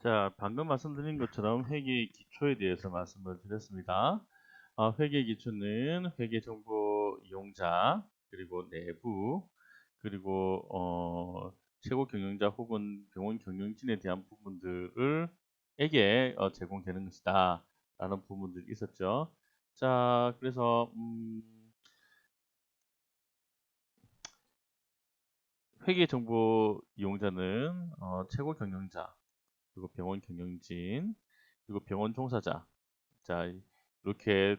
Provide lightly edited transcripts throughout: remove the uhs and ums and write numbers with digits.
자, 방금 말씀드린 것처럼 회계의 기초에 대해서 말씀을 드렸습니다. 회계의 기초는 회계정보 이용자, 그리고 내부, 그리고 최고 경영자 혹은 병원 경영진에 대한 부분들을 에게 제공되는 것이다 라는 부분들이 있었죠. 자, 그래서 회계정보 이용자는 최고 경영자, 그리고 병원 경영진, 그리고 병원 종사자. 자, 이렇게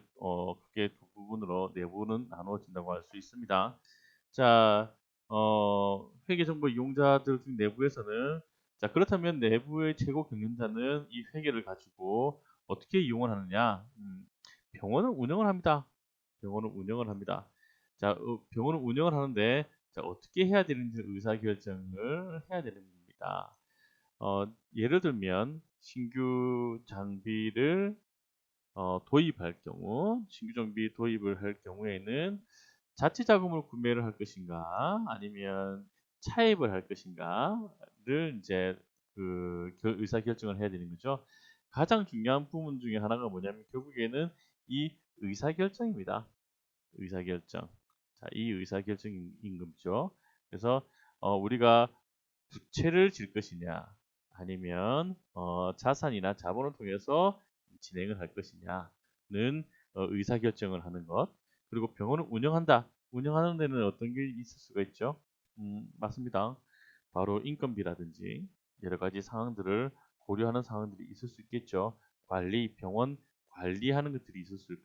크게 두 부분으로 내부는 나누어진다고 할 수 있습니다. 자, 회계정보 이용자들 중 내부에서는 자, 그렇다면 내부의 최고 경영자는 이 회계를 가지고 어떻게 이용을 하느냐? 병원을 운영을 합니다. 병원을 운영을 합니다. 자, 병원을 운영을 하는데 자, 어떻게 해야 되는지 의사결정을 해야 되는 겁니다. 예를 들면 신규 장비를 도입할 경우, 신규 장비 도입을 할 경우에는 자체 자금으로 구매를 할 것인가, 아니면 차입을 할 것인가를 이제 의사 결정을 해야 되는 거죠. 가장 중요한 부분 중에 하나가 뭐냐면 결국에는 이 의사 결정입니다. 의사 결정. 자, 이 의사 결정인 거죠. 그래서 우리가 부채를 질 것이냐, 아니면 자산이나 자본을 통해서 진행을 할 것이냐는 의사결정을 하는 것. 그리고 병원을 운영한다. 운영하는 데는 어떤 게 있을 수가 있죠? 맞습니다. 바로 인건비라든지 여러 가지 상황들을 고려하는 상황들이 있을 수 있겠죠. 관리, 병원 관리하는 것들이 있을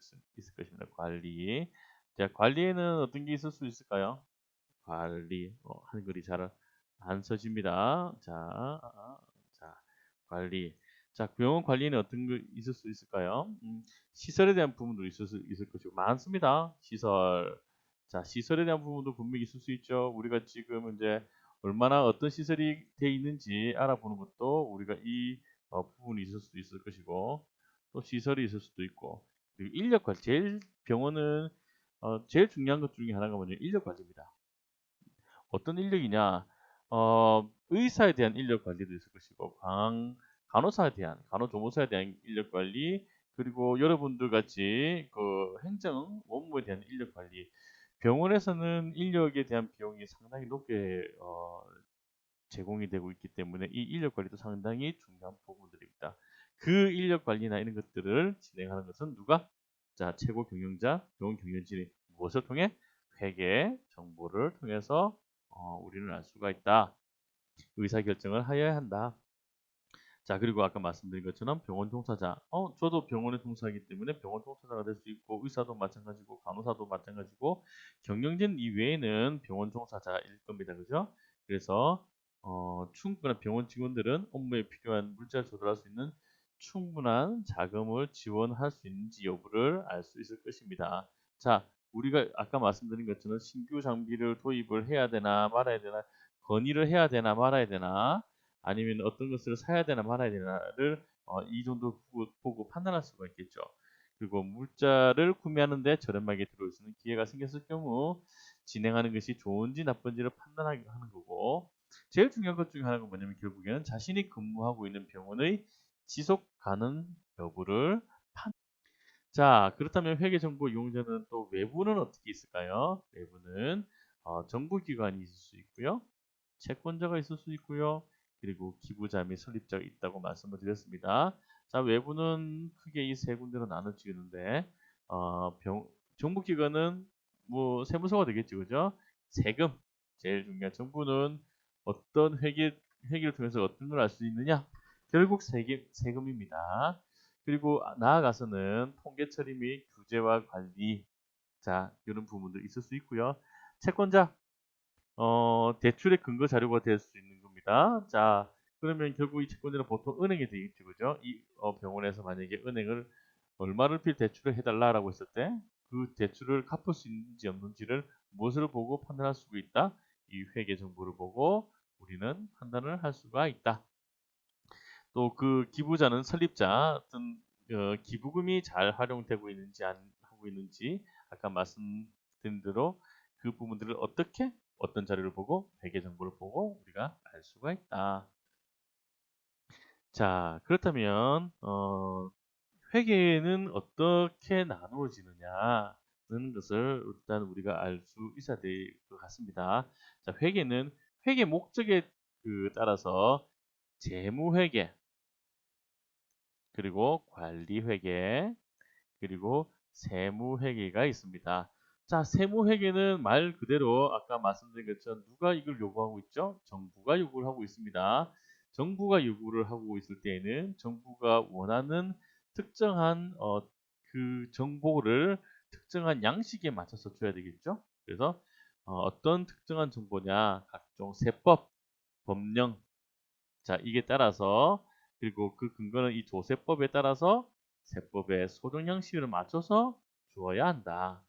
것입니다. 관리. 자, 관리에는 어떤 게 있을 수 있을까요? 관리, 한글이 잘 안 써집니다. 자, 관리. 자, 병원 관리는 어떤 거 있을 수 있을까요? 시설에 대한 부분도 있을 것이고, 많습니다. 시설. 자, 시설에 대한 부분도 분명히 있을 수 있죠. 우리가 지금 이제 얼마나 어떤 시설이 돼 있는지 알아보는 것도 우리가 이 부분이 있을 수도 있을 것이고, 또 시설이 있을 수도 있고, 그리고 인력 관리. 병원은 제일 중요한 것 중에 하나가 뭐냐면 인력 관리입니다. 어떤 인력이냐? 의사에 대한 인력 관리도 있을 것이고, 간호사에 대한, 간호조무사에 대한 인력 관리, 그리고 여러분들 같이 그 행정 업무에 대한 인력 관리. 병원에서는 인력에 대한 비용이 상당히 높게 제공이 되고 있기 때문에 이 인력 관리도 상당히 중요한 부분들입니다. 그 인력 관리나 이런 것들을 진행하는 것은 누가? 자, 최고 경영자, 병원 경영진이 무엇을 통해? 회계 정보를 통해서 우리는 알 수가 있다. 의사결정을 하여야 한다. 자, 그리고 아까 말씀드린 것처럼 병원 종사자. 저도 병원에 종사하기 때문에 병원 종사자가 될 수 있고, 의사도 마찬가지고, 간호사도 마찬가지고, 경영진 이외에는 병원 종사자일 겁니다. 그죠? 그래서, 충분한 병원 직원들은 업무에 필요한 물자를 조달할 수 있는 충분한 자금을 지원할 수 있는지 여부를 알 수 있을 것입니다. 자, 우리가 아까 말씀드린 것처럼 신규 장비를 도입을 해야 되나 말아야 되나, 건의를 해야 되나 말아야 되나, 아니면 어떤 것을 사야 되나 말아야 되나를 이 정도 보고 판단할 수가 있겠죠. 그리고 물자를 구매하는데 저렴하게 들어올 수 있는 기회가 생겼을 경우 진행하는 것이 좋은지 나쁜지를 판단하는 거고, 제일 중요한 것 중에 하나가 뭐냐면 결국에는 자신이 근무하고 있는 병원의 지속 가능 여부를 자, 그렇다면 회계정보 이용자는 또 외부는 어떻게 있을까요? 외부는 정부기관이 있을 수 있고요. 채권자가 있을 수 있고요. 그리고 기부자 및 설립자가 있다고 말씀을 드렸습니다. 자, 외부는 크게 이 세 군데로 나눠지는데 정부기관은 뭐 세무서가 되겠죠, 그죠? 세금, 제일 중요한 정부는 어떤 회계를 통해서 어떤 걸 알 수 있느냐? 결국 세금입니다. 그리고 나아가서는 통계 처리 및 규제와 관리, 자, 이런 부분도 있을 수 있고요. 채권자, 대출의 근거 자료가 될 수 있는 겁니다. 자, 그러면 결국 이 채권자는 보통 은행에 되겠죠, 그죠? 이 병원에서 만약에 은행을 얼마를 빌 대출을 해달라라고 했을 때 그 대출을 갚을 수 있는지 없는지를 무엇을 보고 판단할 수가 있다? 이 회계 정보를 보고 우리는 판단을 할 수가 있다. 또 그 기부자는 설립자 어떤 기부금이 잘 활용되고 있는지 안 하고 있는지 아까 말씀드린 대로 그 부분들을 어떻게 어떤 자료를 보고 회계 정보를 보고 우리가 알 수가 있다. 자, 그렇다면 회계는 어떻게 나누어지느냐는 것을 일단 우리가 알 수 있어야 될 것 같습니다. 자, 회계는 회계 목적에 따라서 재무회계, 그리고 관리회계, 그리고 세무회계가 있습니다. 자, 세무회계는 말 그대로 아까 말씀드린 것처럼 누가 이걸 요구하고 있죠? 정부가 요구를 하고 있습니다. 정부가 요구를 하고 있을 때에는 정부가 원하는 특정한 그 정보를 특정한 양식에 맞춰서 줘야 되겠죠? 그래서 어떤 특정한 정보냐, 각종 세법, 법령, 자, 이게 따라서 그리고 그 근거는 이 조세법에 따라서 세법의 소정 양식을 맞춰서 주어야 한다.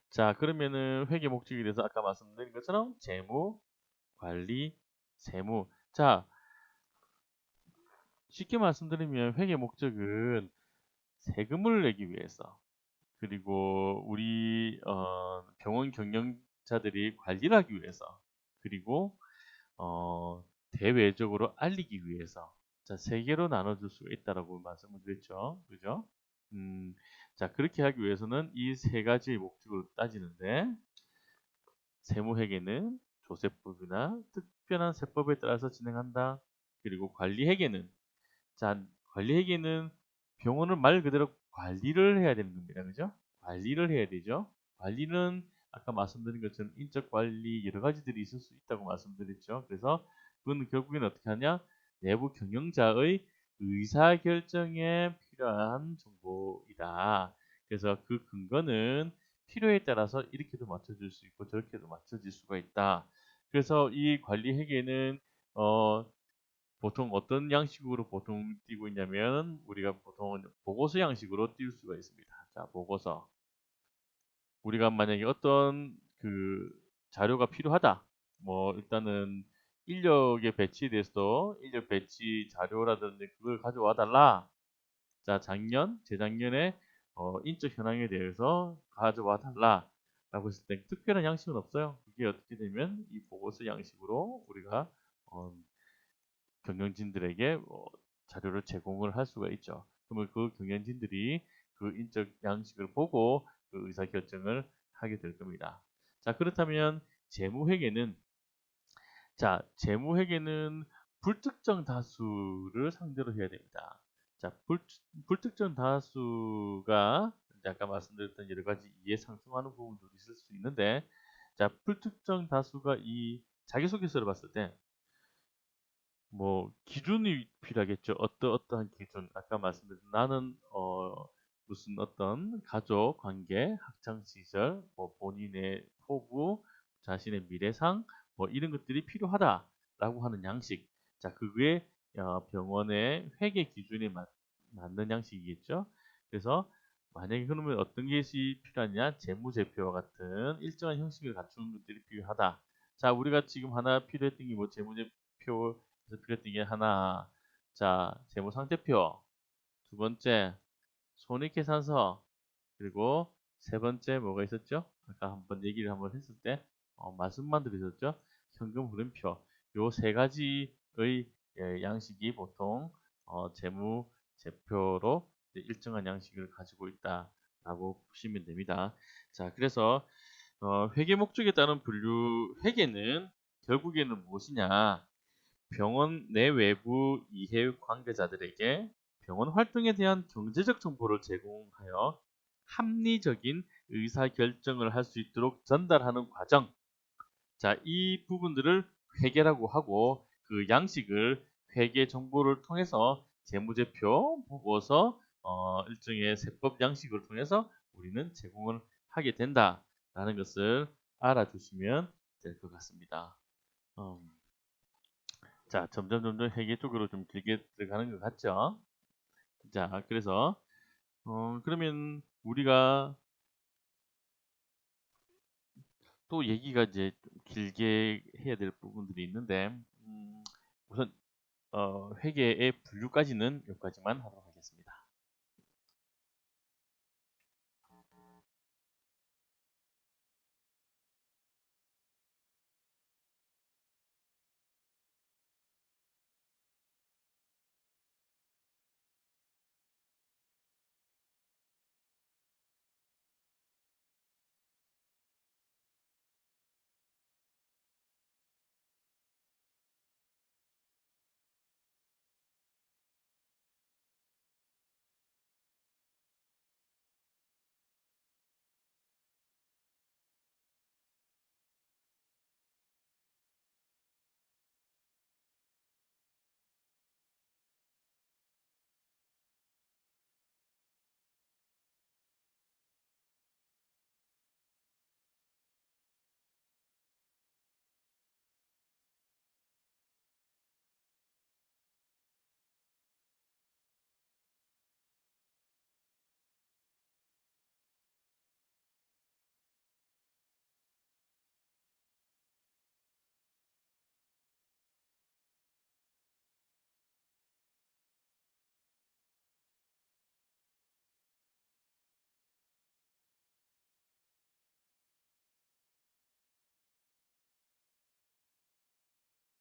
자, 그러면은 회계 목적에 대해서 아까 말씀드린 것처럼 재무, 관리, 세무. 자, 쉽게 말씀드리면 회계 목적은 세금을 내기 위해서 그리고 우리 병원 경영자들이 관리를 하기 위해서 그리고 어, 대외적으로 알리기 위해서 자, 세 개로 나눠줄 수가 있다라고 말씀을 드렸죠. 그죠? 음, 자, 그렇게 하기 위해서는 이 세 가지의 목적으로 따지는데 세무회계는 조세법이나 특별한 세법에 따라서 진행한다. 그리고 관리회계는 자, 관리회계는 병원을 말 그대로 관리를 해야 되는 겁니다. 그죠? 관리를 해야 되죠. 관리는 아까 말씀드린 것처럼 인적 관리 여러 가지들이 있을 수 있다고 말씀드렸죠. 그래서 그건 결국엔 어떻게 하냐? 내부 경영자의 의사 결정에 필요한 정보이다. 그래서 그 근거는 필요에 따라서 이렇게도 맞춰줄 수 있고 저렇게도 맞춰질 수가 있다. 그래서 이 관리 회계는 보통 어떤 양식으로 보통 띄고 있냐면 우리가 보통 보고서 양식으로 띄울 수가 있습니다. 자, 보고서. 우리가 만약에 어떤 자료가 필요하다. 뭐 일단은 인력의 배치에 대해서도 인력 배치 자료라든지 그걸 가져와 달라. 자, 재작년에 인적 현황에 대해서 가져와 달라. 라고 했을 때 특별한 양식은 없어요. 그게 어떻게 되면 이 보고서 양식으로 우리가 어, 경영진들에게 자료를 제공을 할 수가 있죠. 그러면 그 경영진들이 그 인적 양식을 보고 그 의사결정을 하게 될 겁니다. 자, 그렇다면 재무회계는 재무회계는 불특정 다수를 상대로 해야 됩니다. 자, 불특정 다수가 아까 말씀드렸던 여러 가지 이해 상충하는 부분도 있을 수 있는데, 자, 불특정 다수가 이 자기소개서를 봤을 때 뭐 기준이 필요하겠죠. 어떠한 기준. 아까 말씀드린 나는 무슨 어떤 가족 관계, 학창 시절, 뭐 본인의 포부, 자신의 미래상 뭐 이런 것들이 필요하다라고 하는 양식. 자, 그게 병원의 회계 기준에 맞는 양식이겠죠. 그래서 만약에 그러면 어떤 것이 필요하냐? 재무제표와 같은 일정한 형식을 갖추는 것들이 필요하다. 자, 우리가 지금 하나 필요했던 게 뭐 재무제표 그래서 필요했던 게 하나, 자, 재무상태표, 두 번째, 손익계산서, 그리고 세 번째 뭐가 있었죠? 아까 한번 얘기를 한번 했을 때 말씀만 드렸었죠? 현금 흐름표. 요 세 가지의 양식이 보통 재무제표로 일정한 양식을 가지고 있다라고 보시면 됩니다. 자, 그래서 회계 목적에 따른 분류 회계는 결국에는 무엇이냐? 병원 내외부 이해 관계자들에게 병원 활동에 대한 경제적 정보를 제공하여 합리적인 의사결정을 할 수 있도록 전달하는 과정. 자, 이 부분들을 회계라고 하고 그 양식을 회계 정보를 통해서 재무제표, 보고서, 일종의 세법 양식을 통해서 우리는 제공을 하게 된다라는 것을 알아두시면 될 것 같습니다. 자, 점점 회계 쪽으로 좀 길게 들어가는 것 같죠? 자, 그래서 그러면 우리가 또 얘기가 이제 좀 길게 해야 될 부분들이 있는데 우선 회계의 분류까지는 여기까지만 하도록 하겠습니다.